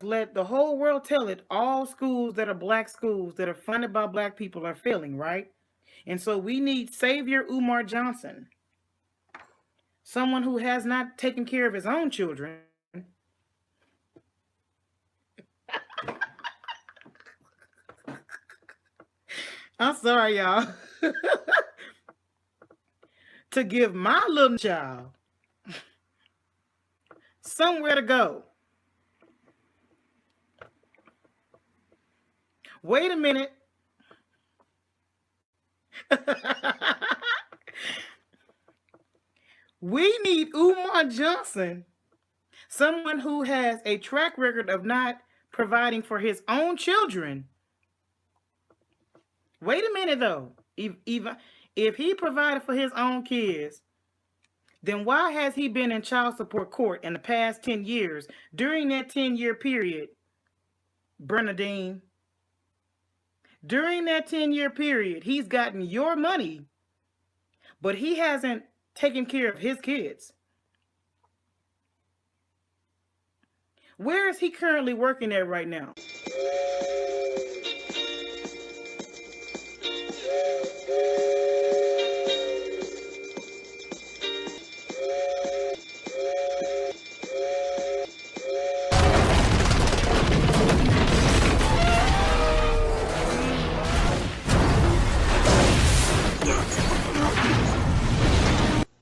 let the whole world tell it, all schools that are black schools that are funded by black people are failing, right? And so we need Savior Umar Johnson, someone who has not taken care of his own children. I'm sorry, y'all. To give my little child somewhere to go. Wait a minute. We need Umar Johnson, someone who has a track record of not providing for his own children. Wait a minute though. If he provided for his own kids, then why has he been in child support court in the past 10 years? During that 10-year period, Bernadine, during that 10-year period, he's gotten your money, but he hasn't taken care of his kids. Where is he currently working at right now?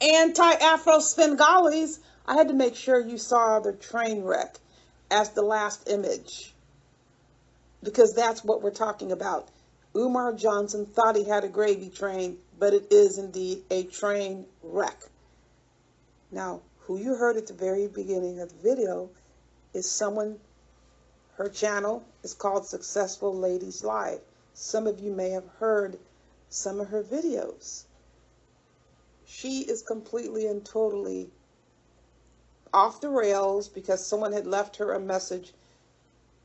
Anti-Afro Svengalis, I had to make sure you saw the train wreck as the last image, because that's what we're talking about. Umar Johnson thought he had a gravy train, but it is indeed a train wreck. Now, who you heard at the very beginning of the video is someone, her channel is called Successful Ladies Live. Some of you may have heard some of her videos. She is completely and totally off the rails because someone had left her a message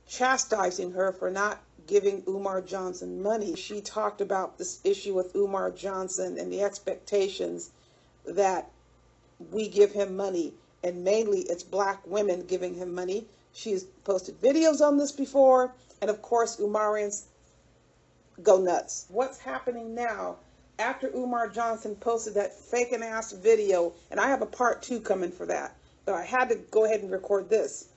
chastising her for not giving Umar Johnson money. She talked about this issue with Umar Johnson and the expectations that we give him money, and mainly it's black women giving him money. She's posted videos on this before, and of course Umarians go nuts. What's happening now after Umar Johnson posted that faking ass video, and I have a part 2 coming for that, but I had to go ahead and record this.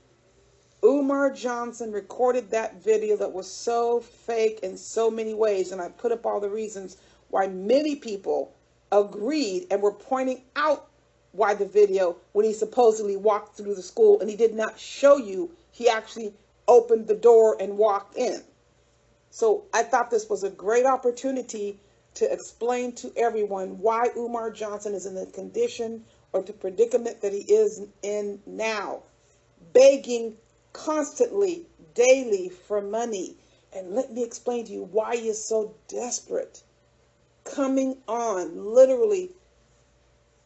Umar Johnson recorded that video that was so fake in so many ways, and I put up all the reasons why many people agreed and were pointing out why the video, when he supposedly walked through the school and he did not show you, he actually opened the door and walked in. So I thought this was a great opportunity to explain to everyone why Umar Johnson is in the condition or the predicament that he is in now, begging constantly, daily for money. And let me explain to you why he is so desperate. Coming on literally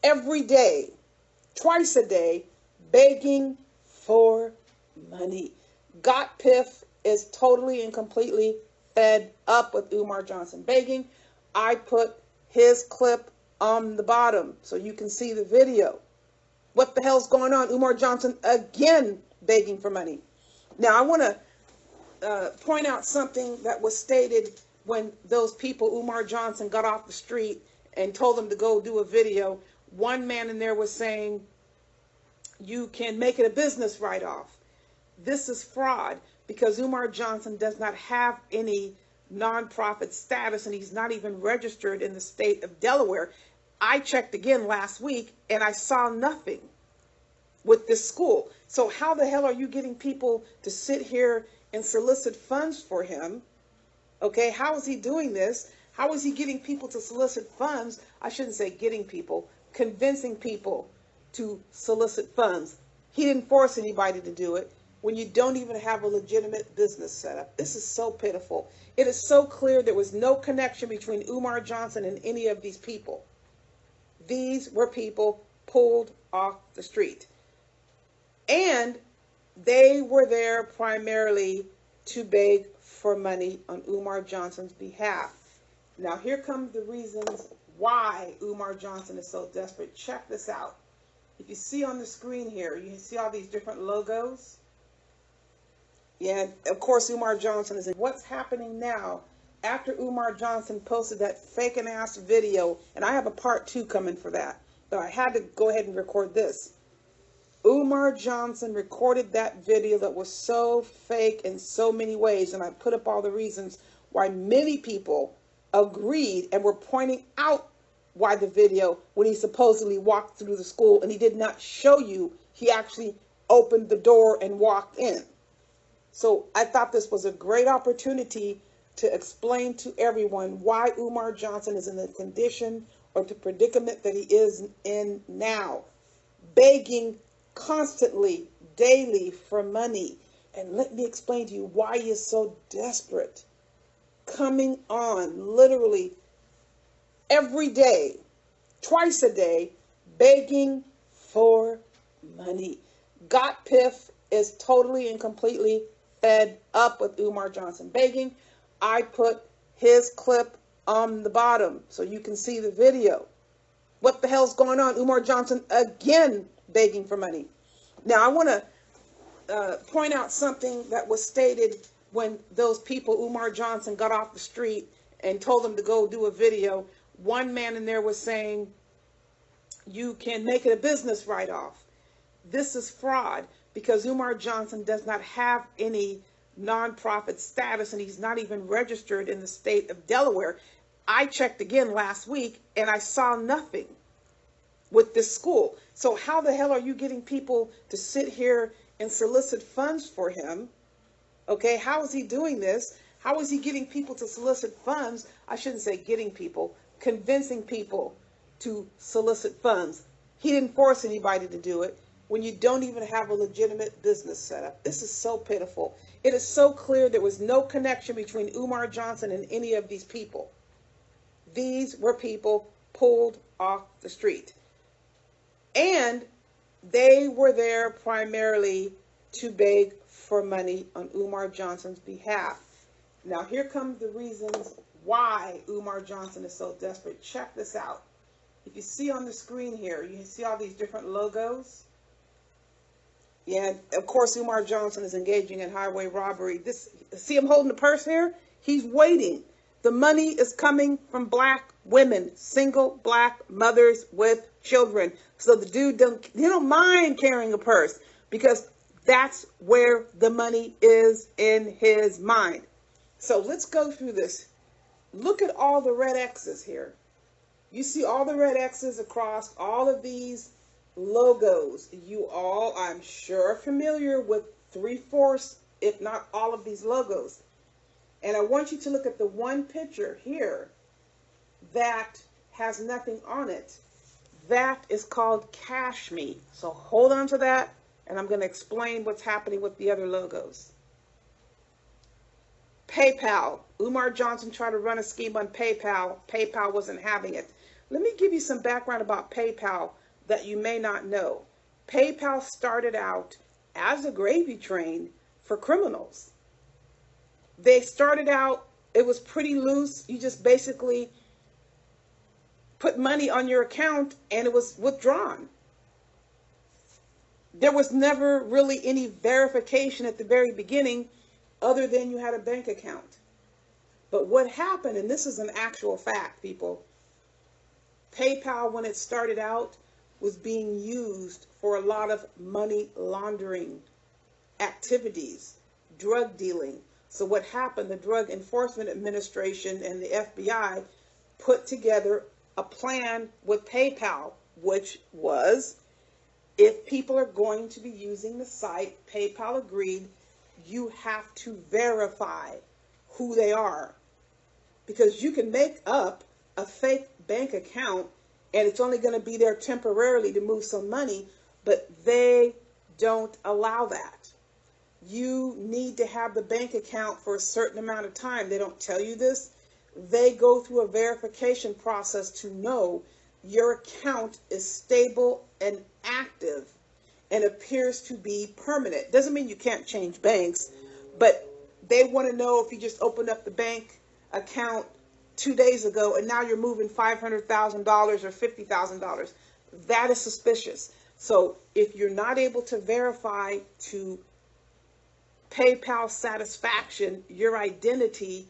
every day, twice a day, begging for money. Got Piff is totally and completely fed up with Umar Johnson begging. I put his clip on the bottom so you can see the video. What the hell's going on? Umar Johnson again begging for money. Now I want to point out something that was stated when those people, Umar Johnson, got off the street and told them to go do a video. One man in there was saying, you can make it a business write-off. This is fraud because Umar Johnson does not have any nonprofit status and he's not even registered in the state of Delaware. I checked again last week and I saw nothing with this school. So how the hell are you getting people to sit here and solicit funds for him? Okay, how is he doing this? How is he getting people to solicit funds? I shouldn't say getting people, convincing people to solicit funds. He didn't force anybody to do it when you don't even have a legitimate business set up. This is so pitiful. It is so clear there was no connection between Umar Johnson and any of these people. These were people pulled off the street. And they were there primarily to beg for money on Umar Johnson's behalf. Now here come the reasons why Umar Johnson is so desperate. Check this out. If you see on the screen here, you see all these different logos. Yeah, of course, Umar Johnson is in. What's happening now after Umar Johnson posted that faking ass video? And I have a part two coming for that. But I had to go ahead and record this. Umar Johnson recorded that video that was so fake in so many ways. And I put up all the reasons why many people agreed and were pointing out why the video, when he supposedly walked through the school and he did not show you, he actually opened the door and walked in. So I thought this was a great opportunity to explain to everyone why Umar Johnson is in the condition or the predicament that he is in now, begging constantly, daily for money. And let me explain to you why he is so desperate. Coming on literally every day, twice a day, begging for money. Got Piff is totally and completely fed up with Umar Johnson begging. I put his clip on the bottom so you can see the video. What the hell's going on? Umar Johnson again begging for money. Now I want to point out something that was stated when those people, Umar Johnson, got off the street and told them to go do a video. One man in there was saying, you can make it a business write-off. This is fraud because Umar Johnson does not have any nonprofit status and he's not even registered in the state of Delaware. I checked again last week and I saw nothing with this school. So how the hell are you getting people to sit here and solicit funds for him? Okay, how is he doing this? How is he getting people to solicit funds? I shouldn't say getting people, convincing people to solicit funds. He didn't force anybody to do it when you don't even have a legitimate business set up. This is so pitiful. It is so clear there was no connection between Umar Johnson and any of these people. These were people pulled off the street. And they were there primarily to beg for money on Umar Johnson's behalf. Now here come the reasons why Umar Johnson is so desperate. Check this out. If you see on the screen here, you see all these different logos. Yeah, of course, Umar Johnson is engaging in highway robbery. See him holding the purse here? He's waiting. The money is coming from black women, single black mothers with children. So the dude don't mind carrying a purse because that's where the money is in his mind. So let's go through this. Look at all the red X's here. You see all the red X's across all of these logos. You all, I'm sure, are familiar with 3/4, if not all of these logos. And I want you to look at the one picture here that has nothing on it. That is called Cash Me. So hold on to that, and I'm going to explain what's happening with the other logos. PayPal. Umar Johnson tried to run a scheme on PayPal. PayPal wasn't having it. Let me give you some background about PayPal that you may not know. PayPal started out as a gravy train for criminals. They started out, it was pretty loose. You just basically put money on your account and it was withdrawn. There was never really any verification at the very beginning other than you had a bank account. But what happened, and this is an actual fact, people, PayPal, when it started out, was being used for a lot of money laundering activities, drug dealing. So what happened, the Drug Enforcement Administration and the FBI put together a plan with PayPal, which was, if people are going to be using the site, PayPal agreed, you have to verify who they are. Because you can make up a fake bank account and it's only going to be there temporarily to move some money, but they don't allow that. You need to have the bank account for a certain amount of time. They don't tell you this. They go through a verification process to know your account is stable and active and appears to be permanent. Doesn't mean you can't change banks, but they want to know if you just opened up the bank account 2 days ago and now you're moving $500,000 or $50,000. That is suspicious. So if you're not able to verify to PayPal satisfaction, your identity,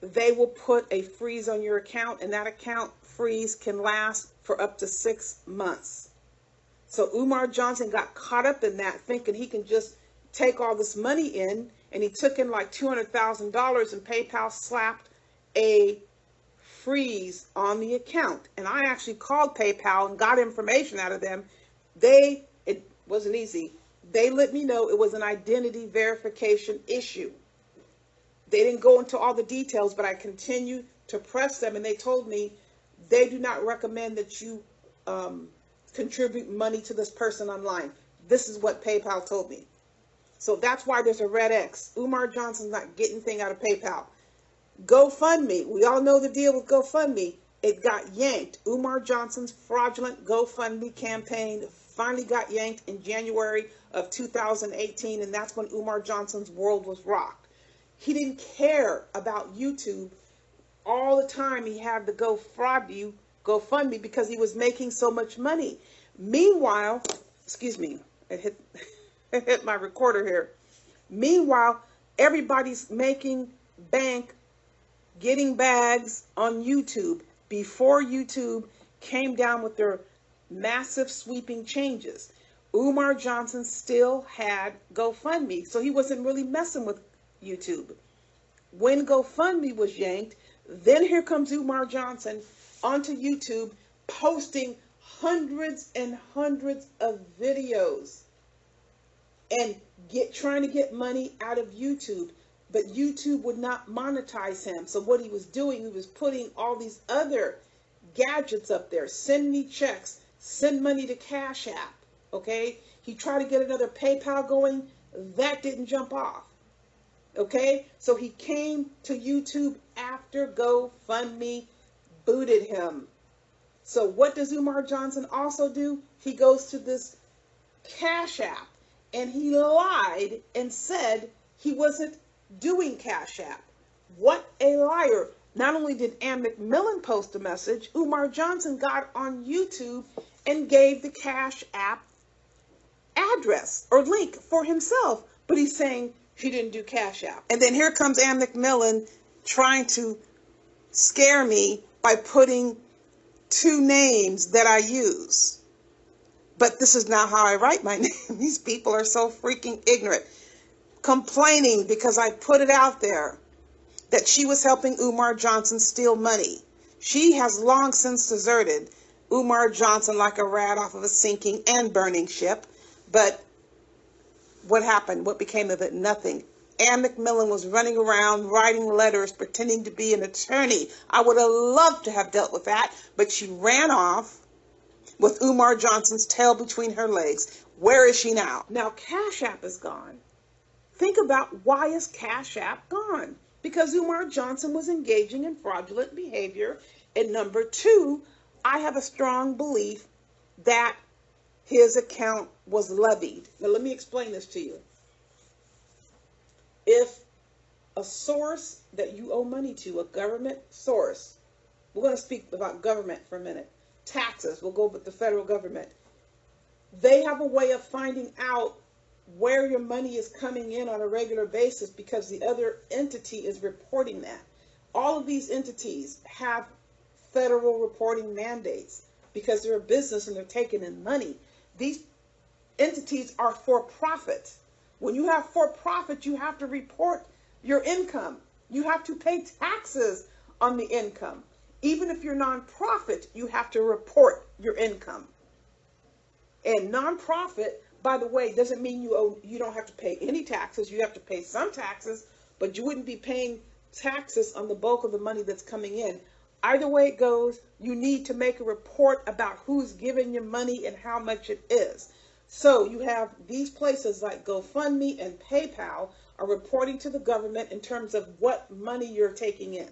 they will put a freeze on your account, and that account freeze can last for up to 6 months. So Umar Johnson got caught up in that, thinking he can just take all this money in, and he took in like $200,000, and PayPal slapped a freeze on the account. And I actually called PayPal and got information out of them. It wasn't easy. They let me know it was an identity verification issue. They didn't go into all the details, but I continued to press them, and they told me they do not recommend that you contribute money to this person online. This is what PayPal told me. So that's why there's a red X. Umar Johnson's not getting anything out of PayPal. GoFundMe. We all know the deal with GoFundMe. It got yanked. Umar Johnson's fraudulent GoFundMe campaign finally got yanked in January of 2018, and that's when Umar Johnson's world was rocked. He didn't care about YouTube. All the time he had to go fraud you, GoFundMe, because he was making so much money. Meanwhile, excuse me, it hit my recorder here. Meanwhile, everybody's making bank, getting bags on YouTube before YouTube came down with their massive sweeping changes. Umar Johnson still had GoFundMe, so he wasn't really messing with YouTube. When GoFundMe was yanked, then here comes Umar Johnson onto YouTube posting hundreds and hundreds of videos and trying to get money out of YouTube. But YouTube would not monetize him. So what he was doing, he was putting all these other gadgets up there. Send me checks. Send money to Cash App. Okay? He tried to get another PayPal going. That didn't jump off. Okay? So he came to YouTube after GoFundMe booted him. So what does Umar Johnson also do? He goes to this Cash App, and he lied and said he wasn't doing Cash App. What a liar. Not only did Ann McMillan post a message, Umar Johnson got on YouTube and gave the Cash App address or link for himself. But he's saying he didn't do Cash App. And then here comes Ann McMillan trying to scare me by putting two names that I use. But this is not how I write my name. These people are so freaking ignorant. Complaining because I put it out there that she was helping Umar Johnson steal money. She has long since deserted Umar Johnson like a rat off of a sinking and burning ship. But what happened? What became of it? Nothing. Ann McMillan was running around writing letters pretending to be an attorney. I would have loved to have dealt with that, but she ran off with Umar Johnson's tail between her legs. Where is she now? Now Cash App is gone. Think about, why is Cash App gone? Because Umar Johnson was engaging in fraudulent behavior. And number two, I have a strong belief that his account was levied. Now let me explain this to you. If a source that you owe money to, a government source, we're going to speak about government for a minute. Taxes, we'll go with the federal government. They have a way of finding out where your money is coming in on a regular basis because the other entity is reporting that. All of these entities have federal reporting mandates because they're a business and they're taking in money. These entities are for profit. When you have for profit, you have to report your income. You have to pay taxes on the income. Even if you're nonprofit, you have to report your income. And nonprofit, by the way, doesn't mean you don't have to pay any taxes. You have to pay some taxes, but you wouldn't be paying taxes on the bulk of the money that's coming in. Either way it goes, you need to make a report about who's giving you money and how much it is. So you have these places like GoFundMe and PayPal are reporting to the government in terms of what money you're taking in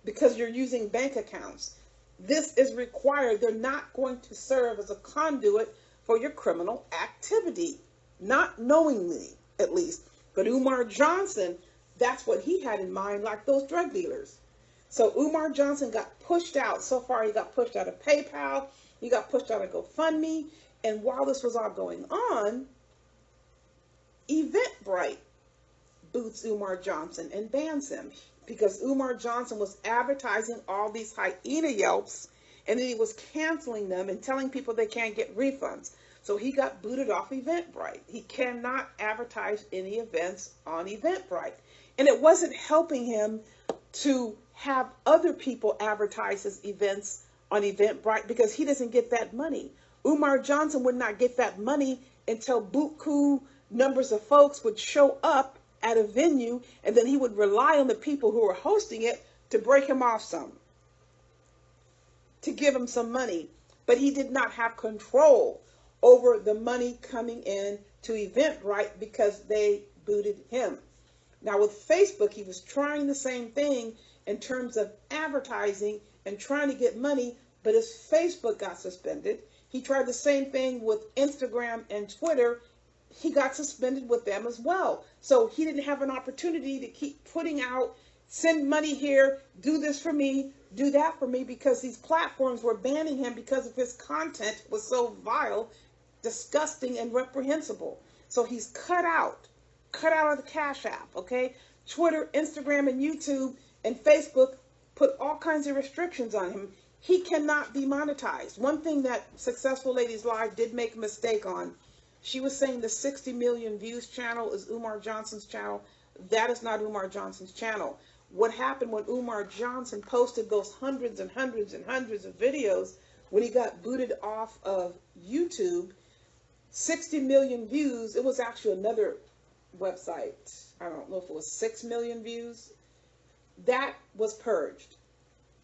because you're using bank accounts. This is required. They're not going to serve as a conduit for your criminal activity, not knowingly at least. But Umar Johnson, that's what he had in mind, like those drug dealers. So Umar Johnson got pushed out. So far, he got pushed out of PayPal. He got pushed out of GoFundMe. And while this was all going on, Eventbrite boots Umar Johnson and bans him because Umar Johnson was advertising all these hyena yelps, and then he was canceling them and telling people they can't get refunds. So he got booted off Eventbrite. He cannot advertise any events on Eventbrite. And it wasn't helping him to have other people advertise his events on Eventbrite because he doesn't get that money. Umar Johnson would not get that money until buku numbers of folks would show up at a venue, and then he would rely on the people who were hosting it to break him off some, to give him some money. But he did not have control over the money coming in to Eventbrite because they booted him. Now with Facebook, he was trying the same thing in terms of advertising and trying to get money, but his Facebook got suspended. He tried the same thing with Instagram and Twitter. He got suspended with them as well. So he didn't have an opportunity to keep putting out, send money here, do this for me, do that for me, because these platforms were banning him because of his content was so vile, disgusting, and reprehensible. So he's cut out of the Cash App, okay? Twitter, Instagram, and YouTube and Facebook put all kinds of restrictions on him. He cannot be monetized. One thing that Successful Ladies Live did make a mistake on, she was saying the 60 million views channel is Umar Johnson's channel. That is not Umar Johnson's channel. What happened when Umar Johnson posted those hundreds and hundreds and hundreds of videos, when he got booted off of YouTube, 60 million views, it was actually another website. I don't know if it was 6 million views. That was purged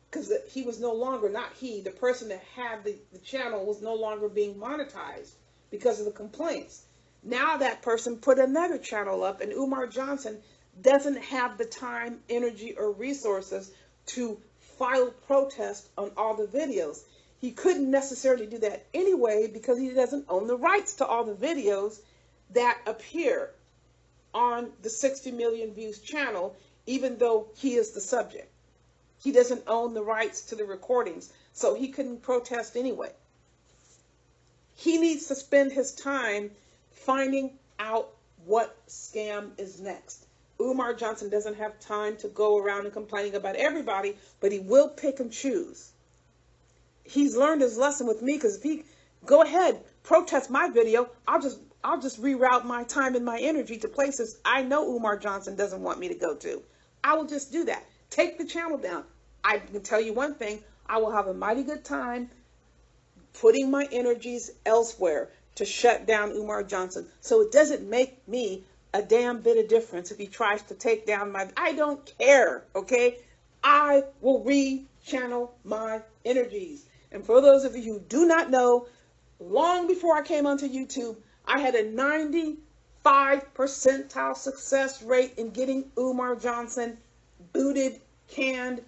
because he was no longer, not he, the person that had the channel was no longer being monetized because of the complaints. Now that person put another channel up, and Umar Johnson doesn't have the time, energy, or resources to file protest on all the videos. He couldn't necessarily do that anyway because he doesn't own the rights to all the videos that appear on the 60 million views channel, even though he is the subject. He doesn't own the rights to the recordings, so he couldn't protest anyway. He needs to spend his time finding out what scam is next. Umar Johnson doesn't have time to go around and complaining about everybody, but he will pick and choose. He's learned his lesson with me, because if he go ahead, protest my video, I'll just reroute my time and my energy to places I know Umar Johnson doesn't want me to go to. I will just do that. Take the channel down. I can tell you one thing, I will have a mighty good time putting my energies elsewhere to shut down Umar Johnson. So it doesn't make me a damn bit of difference if he tries to take down my, I don't care, okay? I will re-channel my energies. And for those of you who do not know, long before I came onto YouTube, I had a 95 percentile success rate in getting Umar Johnson booted, canned,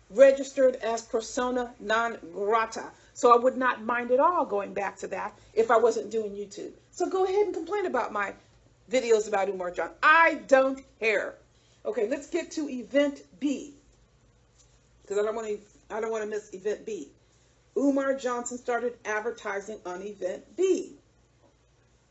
registered as persona non grata. So I would not mind at all going back to that if I wasn't doing YouTube. So go ahead and complain about my videos about Umar Johnson. I don't care. Okay, let's get to event B, because I don't want to miss event B. Umar Johnson started advertising on event B.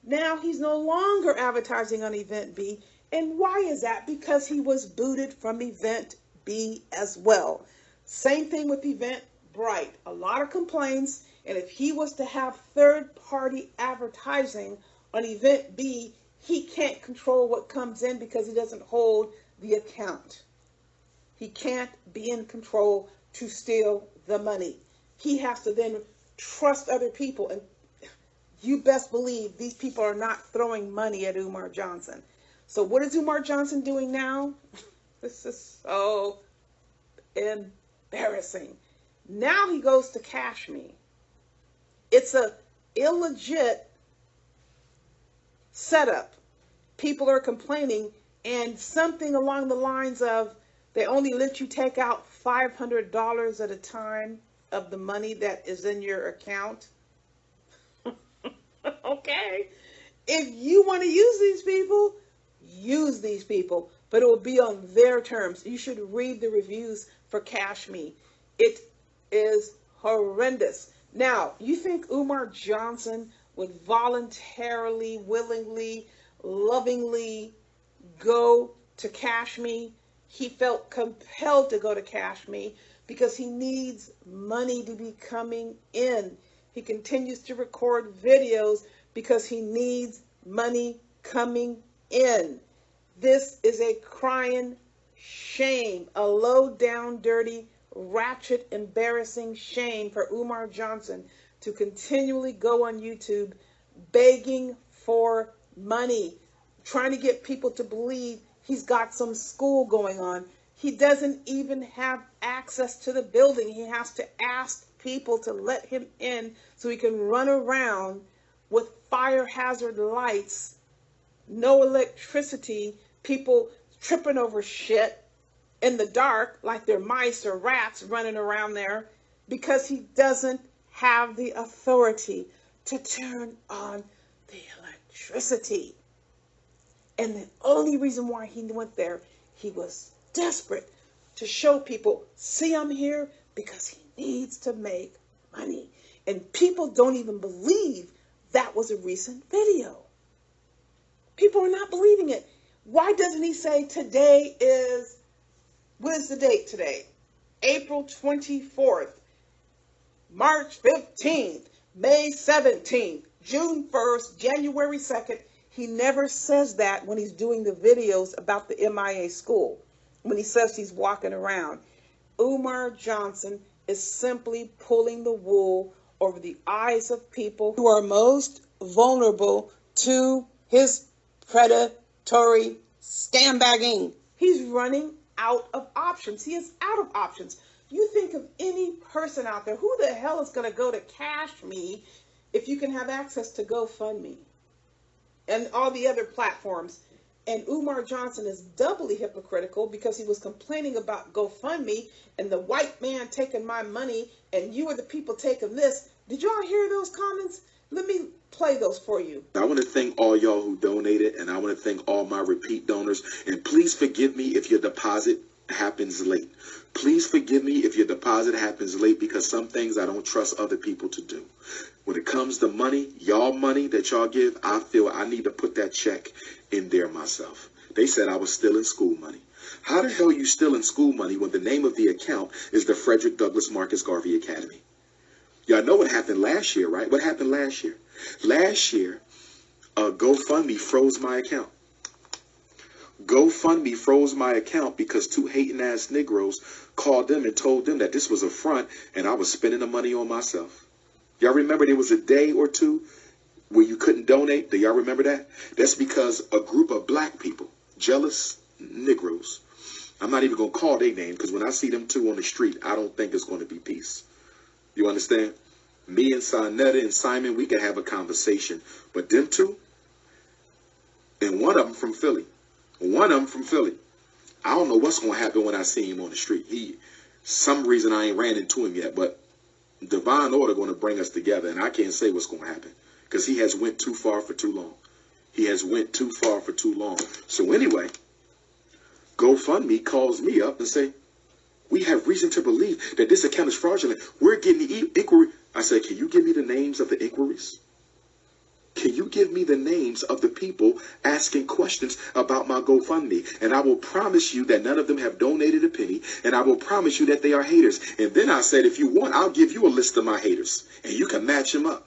Now he's no longer advertising on event B. And why is that? Because he was booted from event B as well. Same thing with Eventbrite. A lot of complaints. And if he was to have third-party advertising on event B, he can't control what comes in because he doesn't hold the account. He can't be in control to steal the money. He has to then trust other people. And you best believe these people are not throwing money at Umar Johnson. So what is Umar Johnson doing now? This is so embarrassing. Now he goes to Cash Me. It's a illegit setup. People are complaining, and something along the lines of they only let you take out $500 at a time of the money that is in your account. Okay. If you want to use these people, but it will be on their terms. You should read the reviews for Cash Me. It is horrendous. Now, you think Umar Johnson would voluntarily, willingly, lovingly go to Cash Me. He felt compelled to go to Cash Me because he needs money to be coming in. He continues to record videos because he needs money coming in. This is a crying shame, a low down, dirty, ratchet, embarrassing shame for Umar Johnson to continually go on YouTube begging for money, trying to get people to believe he's got some school going on. He doesn't even have access to the building. He has to ask people to let him in so he can run around with fire hazard lights, no electricity, people tripping over shit in the dark like they're mice or rats running around there because he doesn't have the authority to turn on the electricity. And the only reason why he went there, he was desperate to show people, see, I'm here because he needs to make money. And people don't even believe that was a recent video. People are not believing it. Why doesn't he say today is, what is the date today? April 24th, March 15th, May 17th, June 1st, January 2nd. He never says that when he's doing the videos about the MIA school, when he says he's walking around. Umar Johnson is simply pulling the wool over the eyes of people who are most vulnerable to his predatory scambagging. He's running out of options. He is out of options. You think of any person out there, who the hell is going to go to Cash Me if you can have access to GoFundMe and all the other platforms? And Umar Johnson is doubly hypocritical because he was complaining about GoFundMe and the white man taking my money and you are the people taking this. Did y'all hear those comments? Let me play those for you. I want to thank all y'all who donated, and I want to thank all my repeat donors. And please forgive me if your deposit happens late. Please forgive me if your deposit happens late because some things I don't trust other people to do. When it comes to money, y'all money that y'all give, I feel I need to put that check in there myself. They said I was stealing school money. How the hell are you stealing school money when the name of the account is the Frederick Douglass Marcus Garvey Academy? Y'all know what happened last year, right? What happened last year? Last year, GoFundMe froze my account. GoFundMe froze my account because two hating ass Negroes called them and told them that this was a front and I was spending the money on myself. Y'all remember there was a day or two where you couldn't donate? Do y'all remember that? That's because a group of black people, jealous Negroes, I'm not even going to call their name because when I see them two on the street, I don't think it's going to be peace. You understand? Me and Sonetta and Simon, we can have a conversation. But them two, and one of them from Philly. One of them from Philly. I don't know what's going to happen when I see him on the street. Some reason I ain't ran into him yet, but divine order going to bring us together, and I can't say what's going to happen because he has went too far for too long. He has went too far for too long. So anyway, GoFundMe calls me up and say, we have reason to believe that this account is fraudulent. We're getting the inquiry. I said, can you give me the names of the inquiries? Can you give me the names of the people asking questions about my GoFundMe? And I will promise you that none of them have donated a penny. And I will promise you that they are haters. And then I said, if you want, I'll give you a list of my haters. And you can match them up.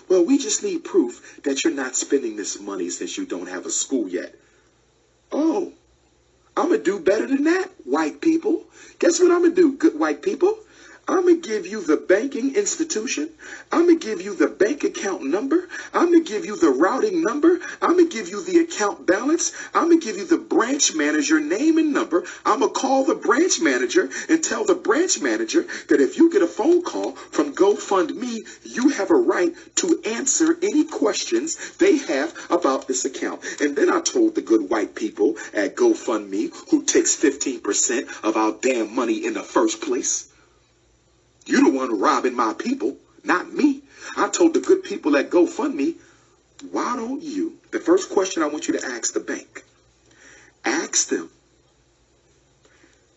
Well, we just need proof that you're not spending this money since you don't have a school yet. Oh, I'm going to do better than that, white people. Guess what I'm going to do, good white people? I'm going to give you the banking institution. I'm going to give you the bank account number. I'm going to give you the routing number. I'm going to give you the account balance. I'm going to give you the branch manager name and number. I'm going to call the branch manager and tell the branch manager that if you get a phone call from GoFundMe, you have a right to answer any questions they have about this account. And then I told the good white people at GoFundMe, who takes 15% of our damn money in the first place, you the one robbing my people, not me. I told the good people at GoFundMe, why don't you, the first question I want you to ask the bank, ask them,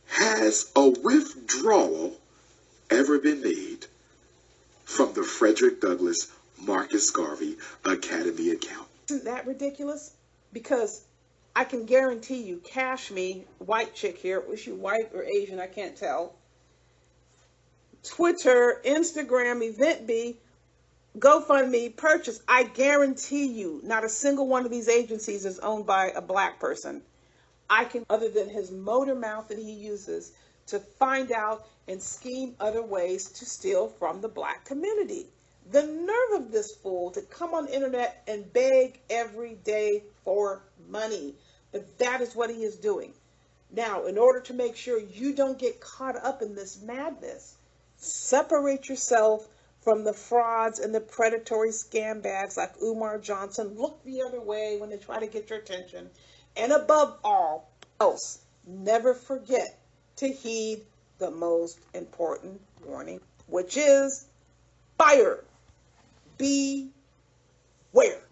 has a withdrawal ever been made from the Frederick Douglass Marcus Garvey Academy account? Isn't that ridiculous? Because I can guarantee you, Cash Me, white chick here, was she white or Asian? I can't tell. Twitter, Instagram, EventBee, GoFundMe, Purchase. I guarantee you, not a single one of these agencies is owned by a black person. I can, other than his motor mouth that he uses to find out and scheme other ways to steal from the black community. The nerve of this fool to come on the internet and beg every day for money. But that is what he is doing. Now, in order to make sure you don't get caught up in this madness, separate yourself from the frauds and the predatory scam bags like Umar Johnson. Look the other way when they try to get your attention. And above all else, never forget to heed the most important warning, which is fire. Beware.